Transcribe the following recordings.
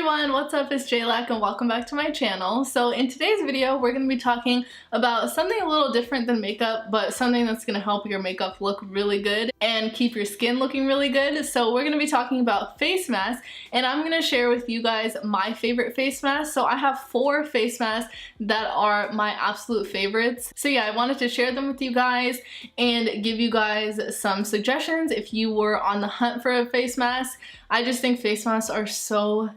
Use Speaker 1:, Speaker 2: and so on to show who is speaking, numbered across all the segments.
Speaker 1: everyone, what's up? It's Lakh and welcome back to my channel. So in today's video, we're going to be talking about something a little different than makeup, but something that's going to help your makeup look really good and keep your skin looking really good. So we're going to be talking about face masks, and I'm going to share with you guys my favorite face masks. So I have 4 face masks that are my absolute favorites. So yeah, I wanted to share them with you guys and give you guys some suggestions if you were on the hunt for a face mask. I just think face masks are so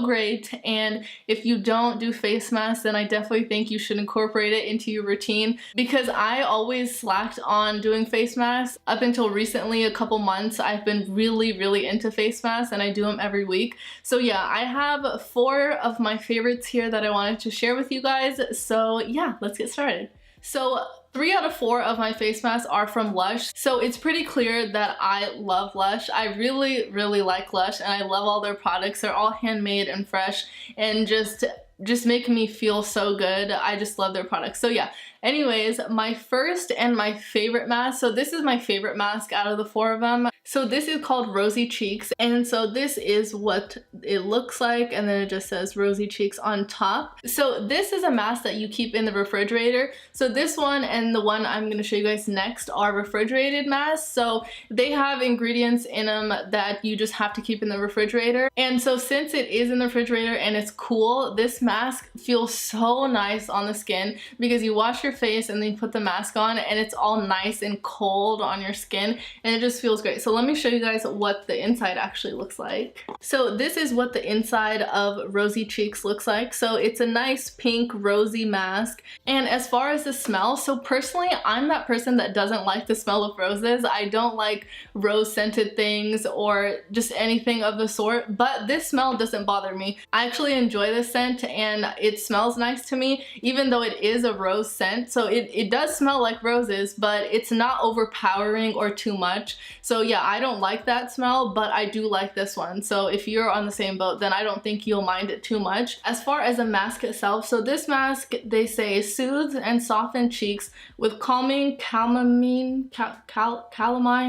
Speaker 1: great, and if you don't do face masks, then I definitely think you should incorporate it into your routine, because I always slacked on doing face masks. Up until recently, a couple months, I've been really into face masks, and I do them every week. So yeah, I have 4 of my favorites here that I wanted to share with you guys. So yeah, let's get started. So 3 out of 4 of my face masks are from Lush, so it's pretty clear that I love Lush. I really like Lush, and I love all their products. They're all handmade and fresh and just make me feel so good. I just love their products. So yeah, anyways, my first and my favorite mask, so this is my favorite mask out of the 4 of them. So this is called Rosy Cheeks, and so this is what it looks like, and then it just says Rosy Cheeks on top. So this is a mask that you keep in the refrigerator. So this one and the one I'm going to show you guys next are refrigerated masks. So they have ingredients in them that you just have to keep in the refrigerator. And so since it is in the refrigerator and it's cool, this mask feels so nice on the skin, because you wash your face and then you put the mask on and it's all nice and cold on your skin, and it just feels great. So let me show you guys what the inside actually looks like. So this is what the inside of Rosy Cheeks looks like. So it's a nice pink rosy mask. And as far as the smell, so personally I'm that person that doesn't like the smell of roses. I don't like rose scented things or just anything of the sort, but this smell doesn't bother me. I actually enjoy this scent and it smells nice to me, even though it is a rose scent. So it does smell like roses, but it's not overpowering or too much. So yeah, I don't like that smell, but I do like this one. So if you're on the same boat, then I don't think you'll mind it too much. As far as the mask itself, so this mask, they say soothes and softens cheeks with calming calamine,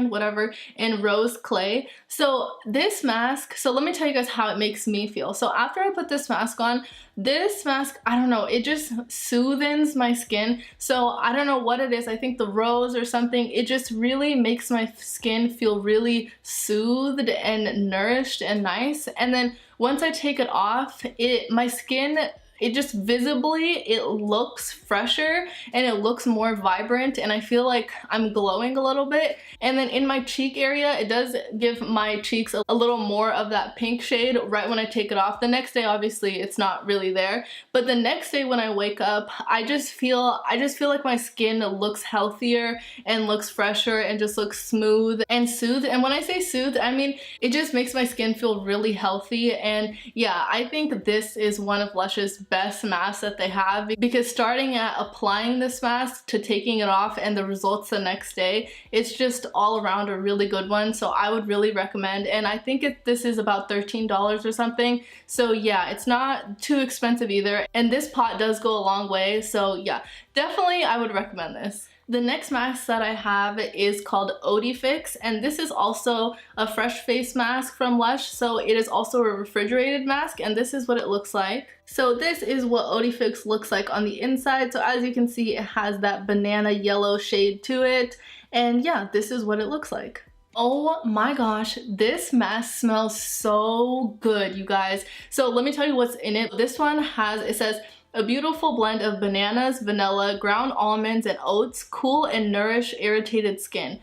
Speaker 1: whatever, and rose clay. So this mask, so let me tell you guys how it makes me feel. So after I put this mask on, this mask, I don't know, it just soothes my skin. So I don't know what it is. I think the rose or something, it just really makes my skin feel really soothed and nourished and nice. And then once I take it off, my skin, it just visibly, it looks fresher and it looks more vibrant, and I feel like I'm glowing a little bit. And then in my cheek area, it does give my cheeks a little more of that pink shade right when I take it off. The next day, obviously, it's not really there, but the next day when I wake up, I just feel like my skin looks healthier and looks fresher and just looks smooth and soothed. And when I say soothed, I mean it just makes my skin feel really healthy. And yeah, I think this is one of Lush's best masks that they have, because starting at applying this mask to taking it off and the results the next day, it's just all around a really good one. So I would really recommend, and I think this is about $13 or something. So yeah, it's not too expensive either, and this pot does go a long way. So yeah, definitely I would recommend this. The next mask that I have is called Oatifix, and this is also a fresh face mask from Lush. So it is also a refrigerated mask, and this is what it looks like. So this is what Oatifix looks like on the inside. So as you can see, it has that banana yellow shade to it, and yeah, this is what it looks like. Oh my gosh, this mask smells so good, you guys. So let me tell you what's in it. This one it says, a beautiful blend of bananas, vanilla, ground almonds, and oats, cool and nourish irritated skin.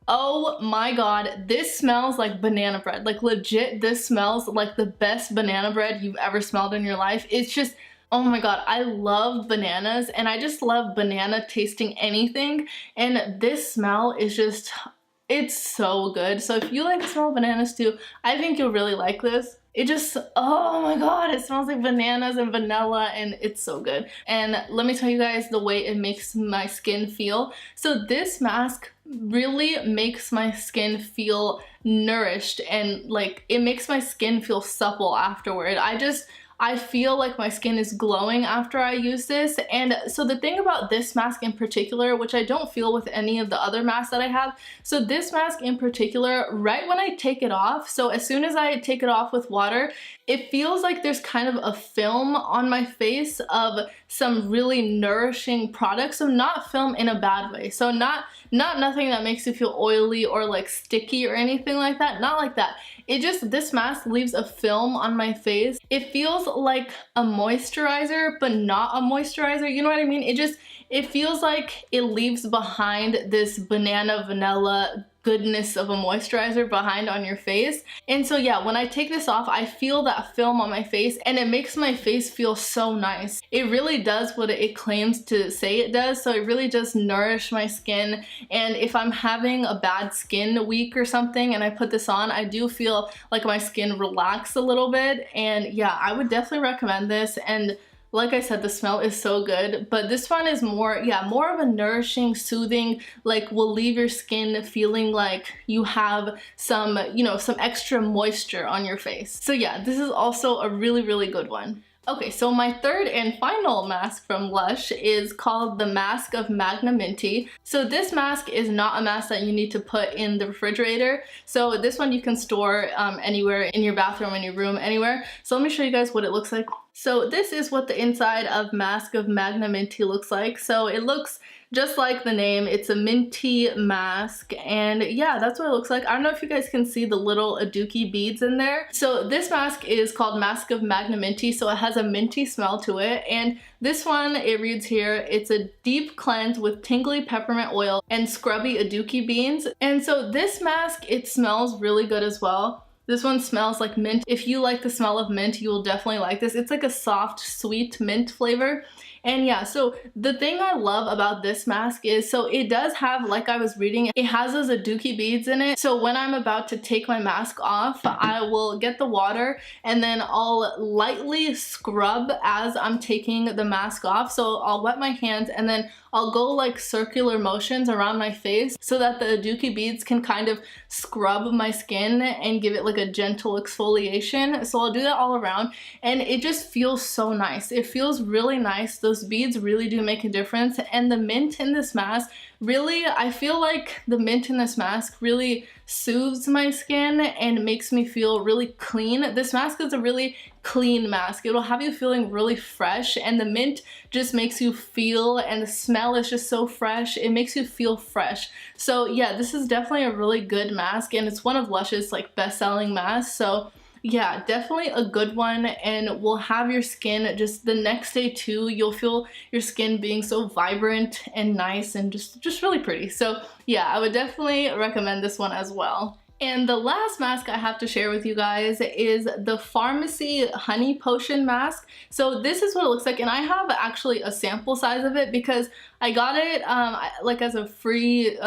Speaker 1: Oh my god, this smells like banana bread. Like legit, this smells like the best banana bread you've ever smelled in your life. It's just, oh my god, I love bananas, and I just love banana tasting anything, and this smell is just, it's so good. So if you like the smell of bananas too, I think you'll really like this. It just, oh my god, it smells like bananas and vanilla, and it's so good. And let me tell you guys the way it makes my skin feel. So this mask really makes my skin feel nourished, and like it makes my skin feel supple afterward. I feel like my skin is glowing after I use this. And so the thing about this mask in particular, which I don't feel with any of the other masks that I have, so this mask in particular, right when I take it off, so as soon as I take it off with water, it feels like there's kind of a film on my face of some really nourishing product. So not film in a bad way. So not nothing that makes you feel oily or like sticky or anything like that. Not like that. It just, this mask leaves a film on my face. It feels like a moisturizer, but not a moisturizer. You know what I mean? It feels like it leaves behind this banana vanilla goodness of a moisturizer behind on your face. And so yeah, when I take this off, I feel that film on my face and it makes my face feel so nice. It really does what it claims to say it does. So it really does nourish my skin. And if I'm having a bad skin week or something and I put this on, I do feel like my skin relax a little bit. And yeah, I would definitely recommend this. And like I said, the smell is so good, but this one is more of a nourishing, soothing, like will leave your skin feeling like you have some, you know, some extra moisture on your face. So yeah, this is also a really, really good one. Okay, so my third and final mask from Lush is called the Mask of Magnaminty. So this mask is not a mask that you need to put in the refrigerator. So this one you can store anywhere, in your bathroom, in your room, anywhere. So let me show you guys what it looks like. So this is what the inside of Mask of Magnaminty looks like. So it looks just like the name, it's a minty mask, and yeah, that's what it looks like. I don't know if you guys can see the little Aduki beads in there. So this mask is called Mask of Magnaminty, so it has a minty smell to it, and this one, it reads here, it's a deep cleanse with tingly peppermint oil and scrubby Aduki beans. And so this mask, it smells really good as well. This one smells like mint. If you like the smell of mint, you will definitely like this. It's like a soft, sweet mint flavor. And yeah, so the thing I love about this mask is, so it does have, like I was reading, it has those Aduki beads in it. So when I'm about to take my mask off, I will get the water and then I'll lightly scrub as I'm taking the mask off. So I'll wet my hands and then I'll go like circular motions around my face so that the Aduki beads can kind of scrub my skin and give it like a gentle exfoliation. So I'll do that all around and it just feels so nice. It feels really nice. Those beads really do make a difference, and the mint in this mask really, I feel like the mint in this mask really soothes my skin and makes me feel really clean. This mask is a really clean mask. It'll have you feeling really fresh, and the mint just makes you feel, and the smell is just so fresh. It makes you feel fresh. So yeah, this is definitely a really good mask, and it's one of Lush's like best-selling masks. So yeah, definitely a good one, and will have your skin just the next day too. You'll feel your skin being so vibrant and nice and just really pretty. So yeah, I would definitely recommend this one as well. And the last mask I have to share with you guys is the Farmacy Honey Potion Mask. So this is what it looks like, and I have actually a sample size of it because I got it like as a free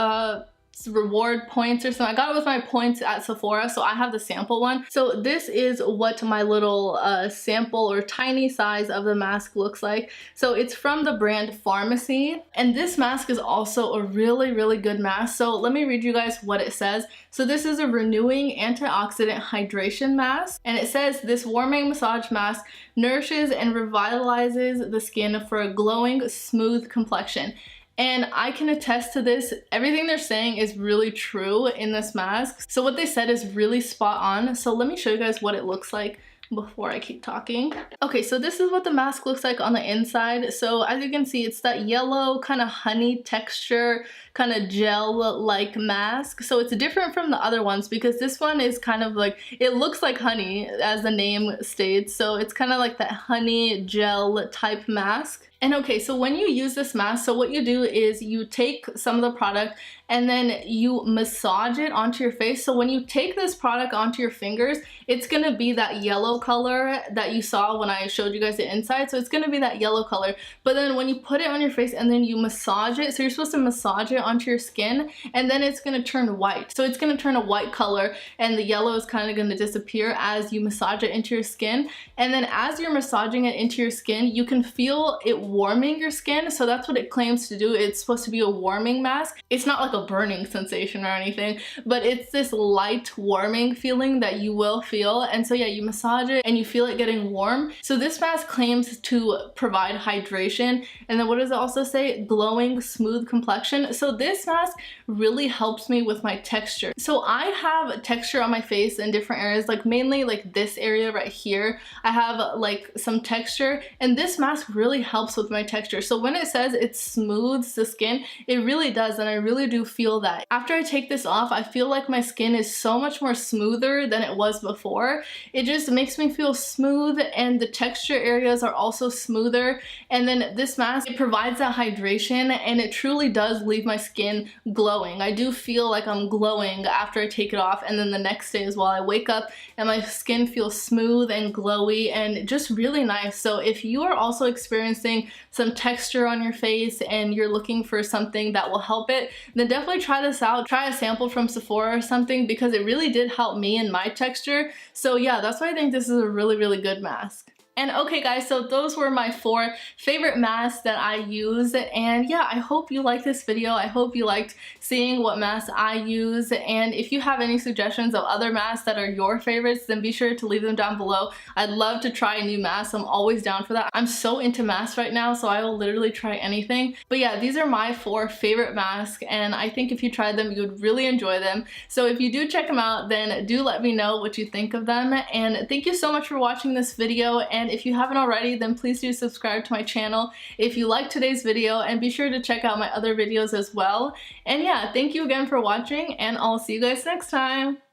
Speaker 1: reward points or something. I got it with my points at Sephora, so I have the sample one. So this is what my little sample or tiny size of the mask looks like. So it's from the brand Farmacy, and this mask is also a really good mask. So let me read you guys what it says. So this is a renewing antioxidant hydration mask, and it says this warming massage mask nourishes and revitalizes the skin for a glowing, smooth complexion. And I can attest to this. Everything they're saying is really true in this mask. So what they said is really spot on. So let me show you guys what it looks like before I keep talking. Okay, so this is what the mask looks like on the inside. So as you can see, it's that yellow kind of honey texture, kind of gel-like mask. So it's different from the other ones because this one is kind of like, it looks like honey as the name states. So it's kind of like that honey gel type mask. And okay, so when you use this mask, so what you do is you take some of the product and then you massage it onto your face. So when you take this product onto your fingers, it's gonna be that yellow color that you saw when I showed you guys the inside. So it's gonna be that yellow color. But then when you put it on your face and then you massage it, so you're supposed to massage it onto your skin, and then it's gonna turn white. So it's gonna turn a white color, and the yellow is kind of gonna disappear as you massage it into your skin. And then as you're massaging it into your skin, you can feel it warming your skin. So that's what it claims to do. It's supposed to be a warming mask. It's not like a burning sensation or anything, but it's this light warming feeling that you will feel. And so yeah, you massage it and you feel it getting warm. So this mask claims to provide hydration. And then what does it also say? Glowing, smooth complexion. So this mask really helps me with my texture. So I have texture on my face in different areas, like mainly like this area right here. I have like some texture, and this mask really helps with my texture. So when it says it smooths the skin, it really does, and I really do feel that. After I take this off, I feel like my skin is so much more smoother than it was before. It just makes me feel smooth, and the texture areas are also smoother. And then this mask, it provides that hydration, and it truly does leave my skin glowing. I do feel like I'm glowing after I take it off, and then the next day as well, I wake up and my skin feels smooth and glowy and just really nice. So if you are also experiencing some texture on your face and you're looking for something that will help it, then definitely try this out. Try a sample from Sephora or something, because it really did help me in my texture. So yeah, that's why I think this is a really, really good mask. And okay guys, so those were my 4 favorite masks that I use, and yeah, I hope you liked this video. I hope you liked seeing what masks I use, and if you have any suggestions of other masks that are your favorites, then be sure to leave them down below. I'd love to try a new mask. I'm always down for that. I'm so into masks right now, so I will literally try anything. But yeah, these are my 4 favorite masks, and I think if you tried them, you would really enjoy them. So if you do check them out, then do let me know what you think of them, and thank you so much for watching this video. And if you haven't already, then please do subscribe to my channel if you liked today's video, and be sure to check out my other videos as well. And yeah, thank you again for watching, and I'll see you guys next time.